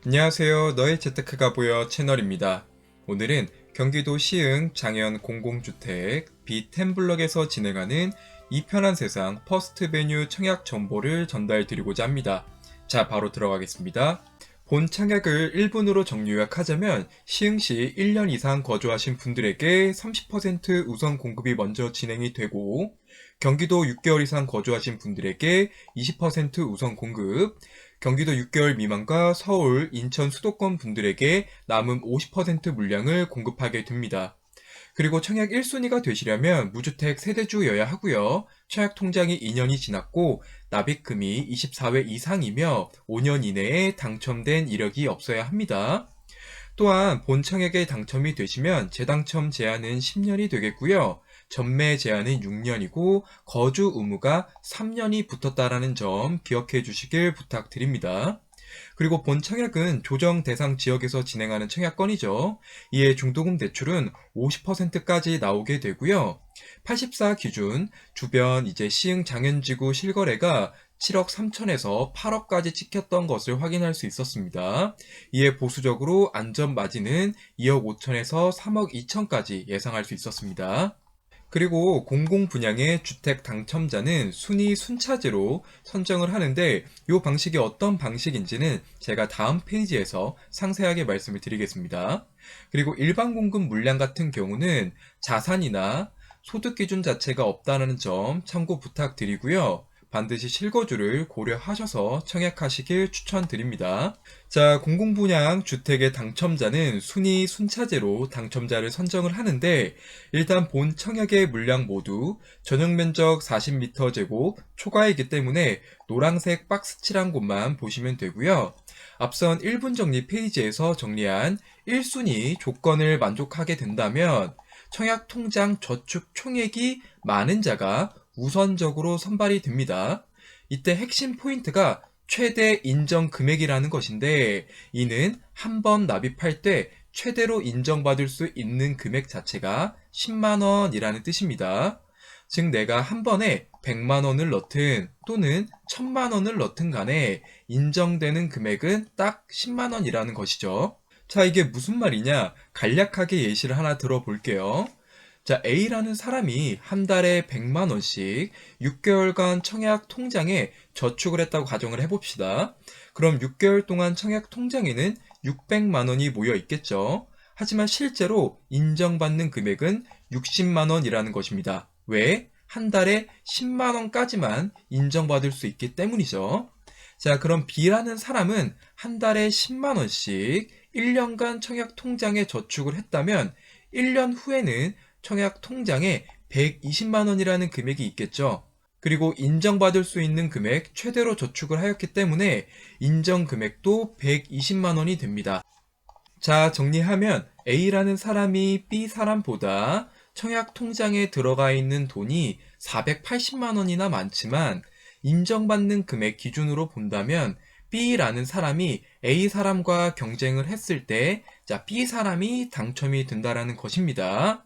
안녕하세요. 너의 재테크가 보여 채널입니다. 오늘은 경기도 시흥 장현 공공주택 B10블럭에서 진행하는 이 편한 세상 퍼스트베뉴 청약 정보를 전달드리고자 합니다. 자, 바로 들어가겠습니다. 본 청약을 1분으로 정리 요약하자면 시흥시 1년 이상 거주하신 분들에게 30% 우선 공급이 먼저 진행이 되고, 경기도 6개월 이상 거주하신 분들에게 20% 우선 공급, 경기도 6개월 미만과 서울, 인천 수도권 분들에게 남은 50% 물량을 공급하게 됩니다. 그리고 청약 1순위가 되시려면 무주택 세대주여야 하고요. 청약 통장이 2년이 지났고 납입금이 24회 이상이며 5년 이내에 당첨된 이력이 없어야 합니다. 또한 본 청약에 당첨이 되시면 재당첨 제한은 10년이 되겠고요. 전매 제한은 6년이고 거주 의무가 3년이 붙었다라는 점 기억해 주시길 부탁드립니다. 그리고 본 청약은 조정 대상 지역에서 진행하는 청약건이죠. 이에 중도금 대출은 50%까지 나오게 되고요. 84 기준 주변 시흥 장현지구 실거래가 7억 3천에서 8억까지 찍혔던 것을 확인할 수 있었습니다. 이에 보수적으로 안전 마진은 2억 5천에서 3억 2천까지 예상할 수 있었습니다. 그리고 공공 분양의 주택 당첨자는 순위 순차제로 선정을 하는데 이 방식이 어떤 방식인지는 제가 다음 페이지에서 상세하게 말씀을 드리겠습니다. 그리고 일반 공급 물량 같은 경우는 자산이나 소득 기준 자체가 없다는 점 참고 부탁드리고요. 반드시 실거주를 고려하셔서 청약하시길 추천드립니다. 자, 공공분양 주택의 당첨자는 순위 순차제로 당첨자를 선정을 하는데, 일단 본 청약의 물량 모두 전용 면적 40m 제곱 초과이기 때문에 노란색 박스 칠한 곳만 보시면 되고요. 앞선 1분 정리 페이지에서 정리한 1순위 조건을 만족하게 된다면 청약 통장 저축 총액이 많은 자가 우선적으로 선발이 됩니다. 이때 핵심 포인트가 최대 인정 금액이라는 것인데, 이는 한 번 납입할 때 최대로 인정받을 수 있는 금액 자체가 10만 원이라는 뜻입니다. 즉 내가 한 번에 100만 원을 넣든 또는 1000만 원을 넣든 간에 인정되는 금액은 딱 10만 원이라는 것이죠. 자, 이게 무슨 말이냐? 간략하게 예시를 하나 들어볼게요. 자, A라는 사람이 한 달에 100만 원씩 6개월간 청약 통장에 저축을 했다고 가정을 해봅시다. 그럼 6개월 동안 청약 통장에는 600만 원이 모여 있겠죠. 하지만 실제로 인정받는 금액은 60만 원이라는 것입니다. 왜? 한 달에 10만 원까지만 인정받을 수 있기 때문이죠. 자, 그럼 B라는 사람은 한 달에 10만 원씩 1년간 청약 통장에 저축을 했다면 1년 후에는 청약 통장에 120만 원이라는 금액이 있겠죠. 그리고 인정받을 수 있는 금액 최대로 저축을 하였기 때문에 인정 금액도 120만 원이 됩니다. 자, 정리하면 A라는 사람이 B 사람보다 청약 통장에 들어가 있는 돈이 480만 원이나 많지만 인정받는 금액 기준으로 본다면 B라는 사람이 A 사람과 경쟁을 했을 때 B 사람이 당첨이 된다라는 것입니다.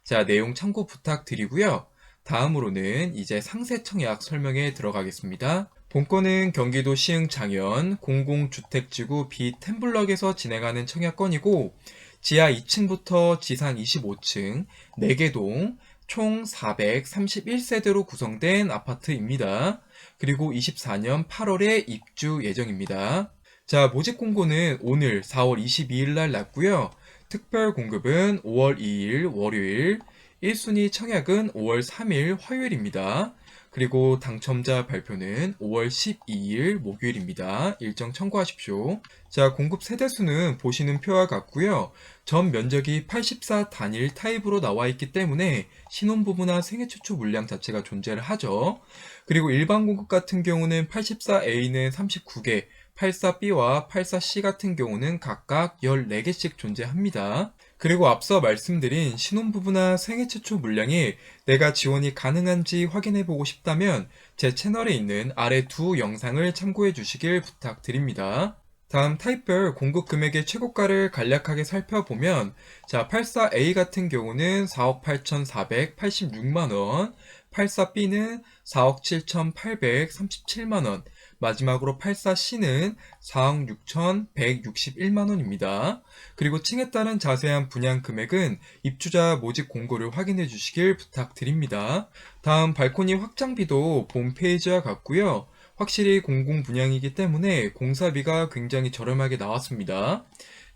자, 내용 참고 부탁드리고요. 다음으로는 이제 상세 청약 설명에 들어가겠습니다. 본건은 경기도 시흥 장현 공공주택지구 B10블럭에서 진행하는 청약건이고, 지하 2층부터 지상 25층 4개 동 총 431세대로 구성된 아파트입니다. 그리고 24년 8월에 입주 예정입니다. 자, 모집 공고는 오늘 4월 22일 날 났고요. 특별 공급은 5월 2일 월요일, 1순위 청약은 5월 3일 화요일입니다. 그리고 당첨자 발표는 5월 12일 목요일입니다. 일정 참고하십시오. 자, 공급 세대수는 보시는 표와 같고요. 전 면적이 84 단일 타입으로 나와 있기 때문에 신혼부부나 생애 최초 물량 자체가 존재를 하죠. 그리고 일반 공급 같은 경우는 84A는 39개, 84B와 84C 같은 경우는 각각 14개씩 존재합니다. 그리고 앞서 말씀드린 신혼부부나 생애 최초 물량이 내가 지원이 가능한지 확인해보고 싶다면 제 채널에 있는 아래 두 영상을 참고해 주시길 부탁드립니다. 다음 타입별 공급 금액의 최고가를 간략하게 살펴보면, 자, 84A 같은 경우는 4억 8,486만 원, 84B는 4억 7,837만원, 마지막으로 84C는 4억 6,161만원입니다. 그리고 층에 따른 자세한 분양 금액은 입주자 모집 공고를 확인해 주시길 부탁드립니다. 다음 발코니 확장비도 본 페이지와 같고요. 확실히 공공 분양이기 때문에 공사비가 굉장히 저렴하게 나왔습니다.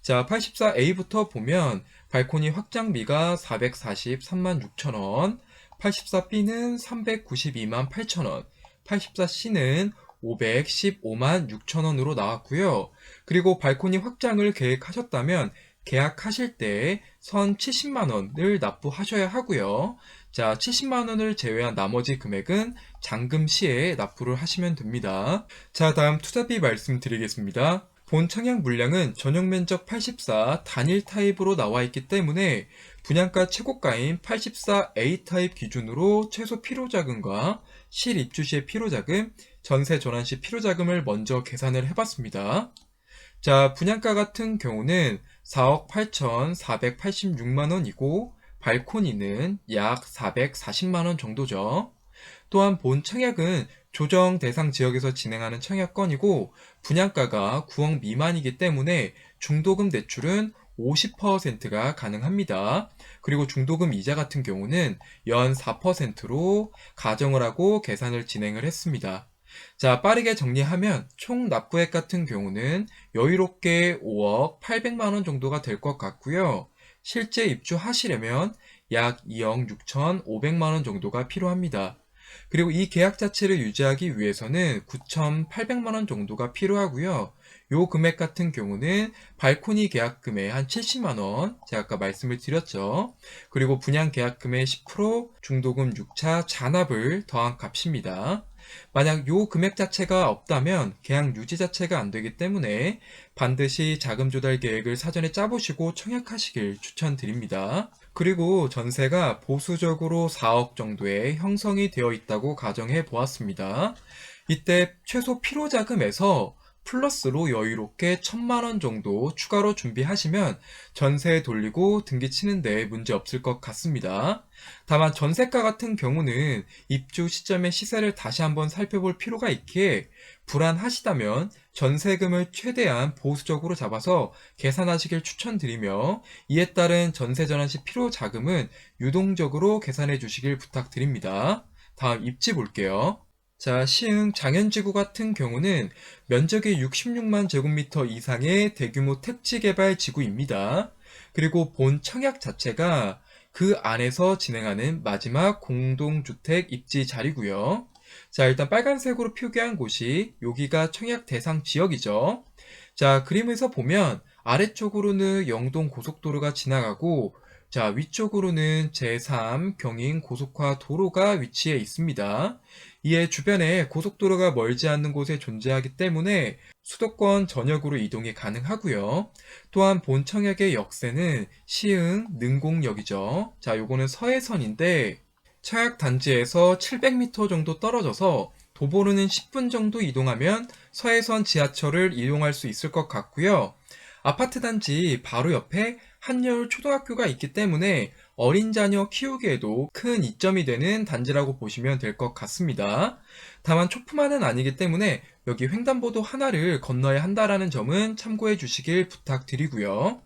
자, 84A부터 보면 발코니 확장비가 443만 6천원, 84B는 392만 8천원, 84C는 515만 6천원으로 나왔고요. 그리고 발코니 확장을 계획하셨다면 계약하실 때 선 70만원을 납부하셔야 하고요. 자, 70만원을 제외한 나머지 금액은 잔금 시에 납부를 하시면 됩니다. 자, 다음 투자비 말씀드리겠습니다. 본 청약 물량은 전용 면적 84 단일 타입으로 나와 있기 때문에 분양가 최고가인 84A 타입 기준으로 최소 필요자금과 실입주 시의 필요자금, 전세 전환 시 필요자금을 먼저 계산을 해봤습니다. 자, 분양가 같은 경우는 4억 8,486만원이고 발코니는 약 440만원 정도죠. 또한 본 청약은 조정 대상 지역에서 진행하는 청약건이고 분양가가 9억 미만이기 때문에 중도금 대출은 50%가 가능합니다. 그리고 중도금 이자 같은 경우는 연 4%로 가정을 하고 계산을 진행을 했습니다. 자, 빠르게 정리하면 총 납부액 같은 경우는 여유롭게 5억 800만원 정도가 될 것 같고요. 실제 입주하시려면 약 2억 6,500만원 정도가 필요합니다. 그리고 이 계약 자체를 유지하기 위해서는 9,800만원 정도가 필요하고요. 요 금액 같은 경우는 발코니 계약금의 한 70만원, 제가 아까 말씀을 드렸죠. 그리고 분양 계약금의 10%, 중도금 6차 잔압을 더한 값입니다. 만약 요 금액 자체가 없다면 계약 유지 자체가 안 되기 때문에 반드시 자금 조달 계획을 사전에 짜보시고 청약하시길 추천드립니다. 그리고 전세가 보수적으로 4억 정도의 형성이 되어 있다고 가정해 보았습니다. 이때 최소 필요자금에서 플러스로 여유롭게 1,000만원 정도 추가로 준비하시면 전세 돌리고 등기 치는데 문제 없을 것 같습니다. 다만 전세가 같은 경우는 입주 시점의 시세를 다시 한번 살펴볼 필요가 있기에 불안하시다면 전세금을 최대한 보수적으로 잡아서 계산하시길 추천드리며 이에 따른 전세 전환 시 필요 자금은 유동적으로 계산해 주시길 부탁드립니다. 다음 입지 볼게요. 자, 시흥 장현지구 같은 경우는 면적이 66만 제곱미터 이상의 대규모 택지 개발 지구입니다. 그리고 본 청약 자체가 그 안에서 진행하는 마지막 공동주택 입지 자리고요. 자, 일단 빨간색으로 표기한 곳이 여기가 청약 대상 지역이죠. 자, 그림에서 보면 아래쪽으로는 영동 고속도로가 지나가고 자, 위쪽으로는 제3 경인 고속화 도로가 위치해 있습니다. 이에 주변에 고속도로가 멀지 않는 곳에 존재하기 때문에 수도권 전역으로 이동이 가능하고요. 또한 본 청약의 역세는 시흥 능곡역이죠. 자, 요거는 서해선인데 청약 단지에서 700m 정도 떨어져서 도보로는 10분 정도 이동하면 서해선 지하철을 이용할 수 있을 것 같고요. 아파트 단지 바로 옆에 한여울 초등학교가 있기 때문에 어린 자녀 키우기에도 큰 이점이 되는 단지라고 보시면 될 것 같습니다. 다만 초품화는 아니기 때문에 여기 횡단보도 하나를 건너야 한다라는 점은 참고해 주시길 부탁드리고요.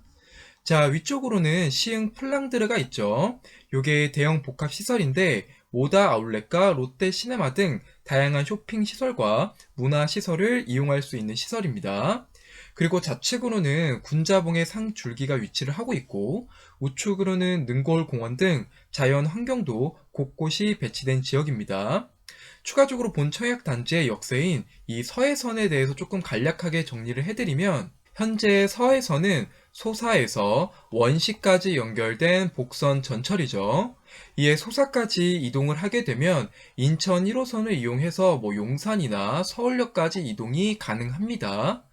자, 위쪽으로는 시흥 폴랑드르가 있죠. 요게 대형 복합 시설인데 모다 아울렛과 롯데 시네마 등 다양한 쇼핑 시설과 문화 시설을 이용할 수 있는 시설입니다. 그리고 좌측으로는 군자봉의 상줄기가 위치를 하고 있고 우측으로는 능골공원 등 자연 환경도 곳곳이 배치된 지역입니다. 추가적으로 본 청약 단지의 역세인 이 서해선에 대해서 조금 간략하게 정리를 해드리면 현재 서해선은 소사에서 원시까지 연결된 복선 전철이죠. 이에 소사까지 이동을 하게 되면 인천 1호선을 이용해서 용산이나 서울역까지 이동이 가능합니다.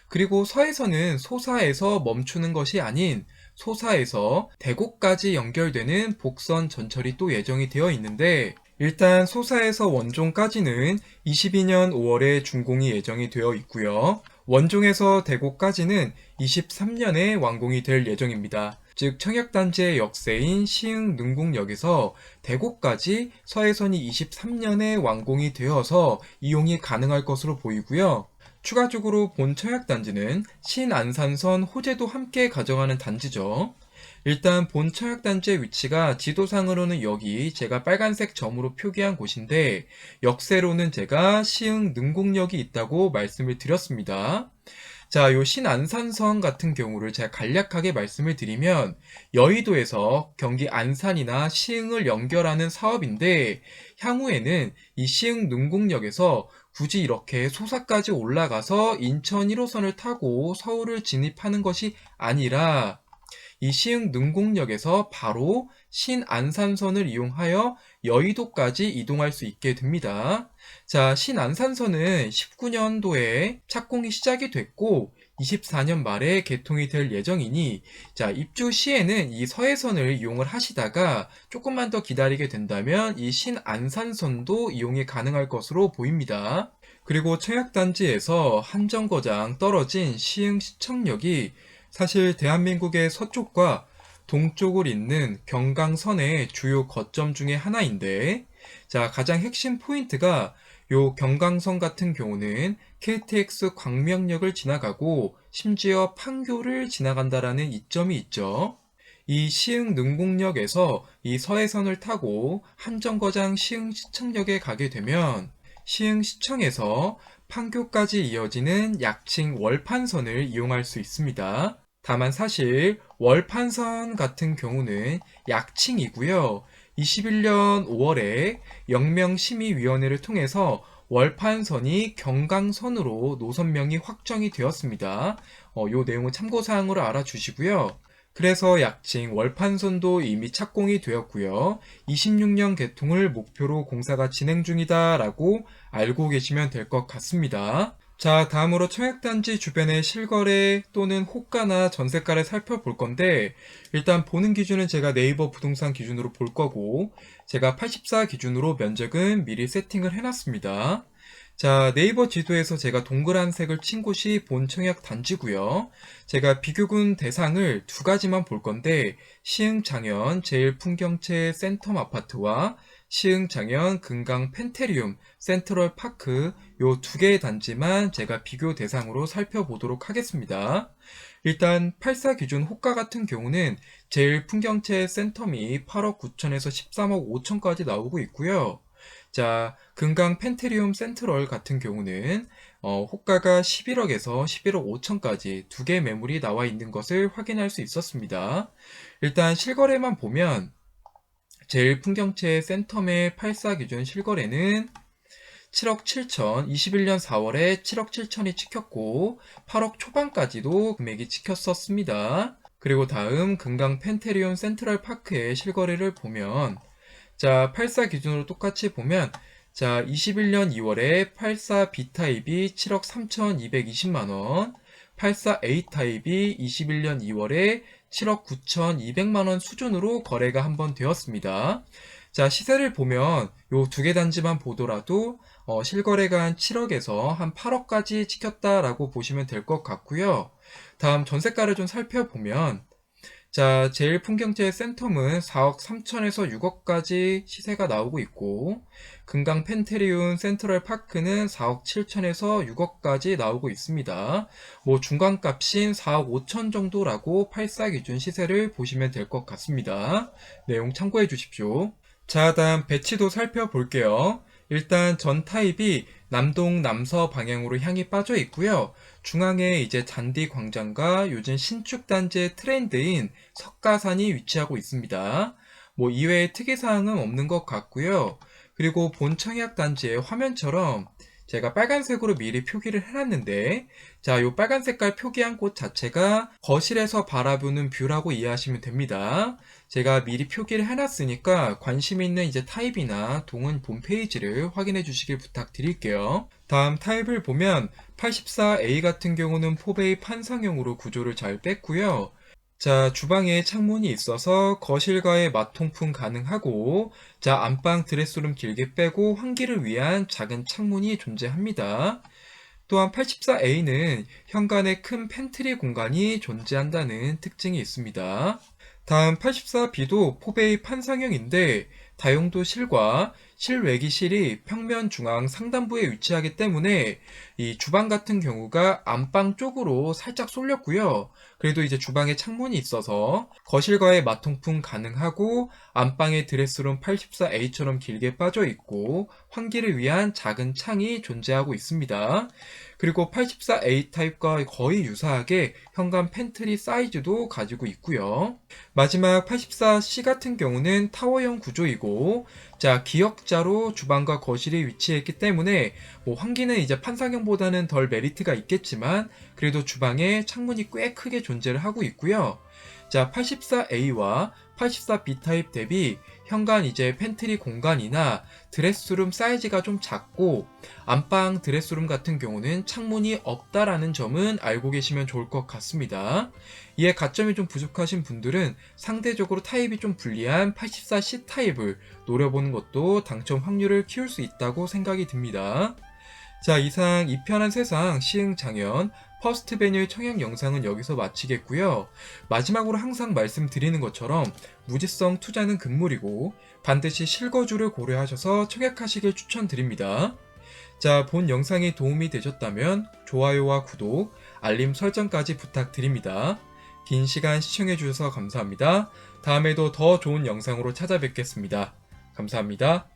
그리고 서해선은 소사에서 멈추는 것이 아닌 소사에서 대구까지 연결되는 복선 전철이 또 예정이 되어 있는데 일단 소사에서 원종까지는 22년 5월에 준공이 예정이 되어 있고요. 원종에서 대구까지는 23년에 완공이 될 예정입니다. 즉 청약단지의 역세인 시흥 능곡역에서 대구까지 서해선이 23년에 완공이 되어서 이용이 가능할 것으로 보이고요. 추가적으로 본 청약단지는 신안산선 호재도 함께 가정하는 단지죠. 일단 본 청약단지의 위치가 지도상으로는 여기 제가 빨간색 점으로 표기한 곳인데 역세로는 제가 시흥 능곡역이 있다고 말씀을 드렸습니다. 자, 요 신안산선 같은 경우를 제가 간략하게 말씀을 드리면 여의도에서 경기 안산이나 시흥을 연결하는 사업인데 향후에는 이 시흥 능곡역에서 굳이 이렇게 소사까지 올라가서 인천 1호선을 타고 서울을 진입하는 것이 아니라 이 시흥 능곡역에서 바로 신안산선을 이용하여 여의도까지 이동할 수 있게 됩니다. 자, 신안산선은 19년도에 착공이 시작이 됐고 24년 말에 개통이 될 예정이니 자, 입주 시에는 이 서해선을 이용을 하시다가 조금만 더 기다리게 된다면 이 신안산선도 이용이 가능할 것으로 보입니다. 그리고 청약단지에서 한 정거장 떨어진 시흥시청역이 사실 대한민국의 서쪽과 동쪽을 잇는 경강선의 주요 거점 중에 하나인데 자, 가장 핵심 포인트가 요 경강선 같은 경우는 KTX 광명역을 지나가고 심지어 판교를 지나간다라는 이점이 있죠. 이 시흥 능곡역에서 이 서해선을 타고 한정거장 시흥시청역에 가게 되면 시흥시청에서 판교까지 이어지는 약칭 월판선을 이용할 수 있습니다. 다만 사실 월판선 같은 경우는 약칭이고요. 21년 5월에 영명심의위원회를 통해서 월판선이 경강선으로 노선명이 확정이 되었습니다. 요 내용은 참고사항으로 알아주시고요. 그래서 약칭 월판선도 이미 착공이 되었고요. 26년 개통을 목표로 공사가 진행 중이다라고 알고 계시면 될 것 같습니다. 자, 다음으로 청약단지 주변의 실거래 또는 호가나 전세가를 살펴볼 건데 일단 보는 기준은 제가 네이버 부동산 기준으로 볼 거고 제가 84 기준으로 면적은 미리 세팅을 해놨습니다. 자, 네이버 지도에서 제가 동그란 색을 친 곳이 본 청약단지고요. 제가 비교군 대상을 두 가지만 볼 건데 시흥장현 제일풍경채 센텀 아파트와 시흥장현 금강 펜테리움 센트럴파크 요 두 개의 단지만 제가 비교 대상으로 살펴보도록 하겠습니다. 일단 84 기준 호가 같은 경우는 제일풍경채 센텀이 8억 9천에서 13억 5천까지 나오고 있고요. 자, 금강 펜테리움 센트럴 같은 경우는 호가가 11억에서 11억 5천까지 두 개 매물이 나와 있는 것을 확인할 수 있었습니다. 일단 실거래만 보면 제일풍경채 센텀의 84 기준 실거래는 7억 7천, 21년 4월에 7억 7천이 찍혔고 8억 초반까지도 금액이 찍혔었습니다. 그리고 다음 금강 펜테리온 센트럴 파크의 실거래를 보면 자, 84 기준으로 똑같이 보면 자, 21년 2월에 84 B타입이 7억 3,220만원, 84 A타입이 21년 2월에 7억 9,200만원 수준으로 거래가 한번 되었습니다. 자, 시세를 보면 요 두 개 단지만 보더라도 실거래가 한 7억에서 한 8억까지 찍혔다라고 보시면 될 것 같고요. 다음 전세가를 좀 살펴보면 자, 제일풍경채 센텀은 4억 3천에서 6억까지 시세가 나오고 있고 금강 펜테리온 센트럴 파크는 4억 7천에서 6억까지 나오고 있습니다. 뭐 중간값인 4억 5천 정도라고 84 기준 시세를 보시면 될 것 같습니다. 내용 참고해 주십시오. 자, 다음 배치도 살펴볼게요. 일단 전 타입이 남동 남서 방향으로 향이 빠져 있고요. 중앙에 이제 잔디 광장과 요즘 신축 단지의 트렌드인 석가산이 위치하고 있습니다. 뭐 이외에 특이사항은 없는 것 같고요. 그리고 본 청약 단지의 화면처럼 제가 빨간색으로 미리 표기를 해놨는데 자, 요 빨간 색깔 표기한 곳 자체가 거실에서 바라보는 뷰라고 이해하시면 됩니다. 제가 미리 표기를 해놨으니까 관심 있는 이제 타입이나 동은 본 페이지를 확인해 주시길 부탁드릴게요. 다음 타입을 보면 84A 같은 경우는 포베이 판상형으로 구조를 잘 뺐고요. 자, 주방에 창문이 있어서 거실과의 맞통풍 가능하고 자, 안방 드레스룸 길게 빼고 환기를 위한 작은 창문이 존재합니다. 또한 84A는 현관에 큰 팬트리 공간이 존재한다는 특징이 있습니다. 다음 84B도 포베이 판상형인데 다용도 실과 실외기실이 평면 중앙 상단부에 위치하기 때문에 이 주방 같은 경우가 안방 쪽으로 살짝 쏠렸고요. 그래도 이제 주방에 창문이 있어서 거실과의 맞통풍 가능하고 안방에 드레스룸 84A처럼 길게 빠져 있고 환기를 위한 작은 창이 존재하고 있습니다. 그리고 84A 타입과 거의 유사하게 현관 팬트리 사이즈도 가지고 있고요. 마지막 84C 같은 경우는 타워형 구조이고, 자, 기역자로 주방과 거실이 위치했기 때문에 환기는 이제 판상형보다는 덜 메리트가 있겠지만 그래도 주방에 창문이 꽤 크게 존재를 하고 있고요. 자, 84A와 84B 타입 대비 현관 이제 팬트리 공간이나 드레스룸 사이즈가 좀 작고 안방 드레스룸 같은 경우는 창문이 없다라는 점은 알고 계시면 좋을 것 같습니다. 이에 가점이 좀 부족하신 분들은 상대적으로 타입이 좀 불리한 84C 타입을 노려보는 것도 당첨 확률을 키울 수 있다고 생각이 듭니다. 자, 이상 이 편한 세상 시흥장현 퍼스트 베뉴의 청약 영상은 여기서 마치겠고요. 마지막으로 항상 말씀드리는 것처럼 무지성 투자는 금물이고 반드시 실거주를 고려하셔서 청약하시길 추천드립니다. 자, 본 영상이 도움이 되셨다면 좋아요와 구독, 알림 설정까지 부탁드립니다. 긴 시간 시청해주셔서 감사합니다. 다음에도 더 좋은 영상으로 찾아뵙겠습니다. 감사합니다.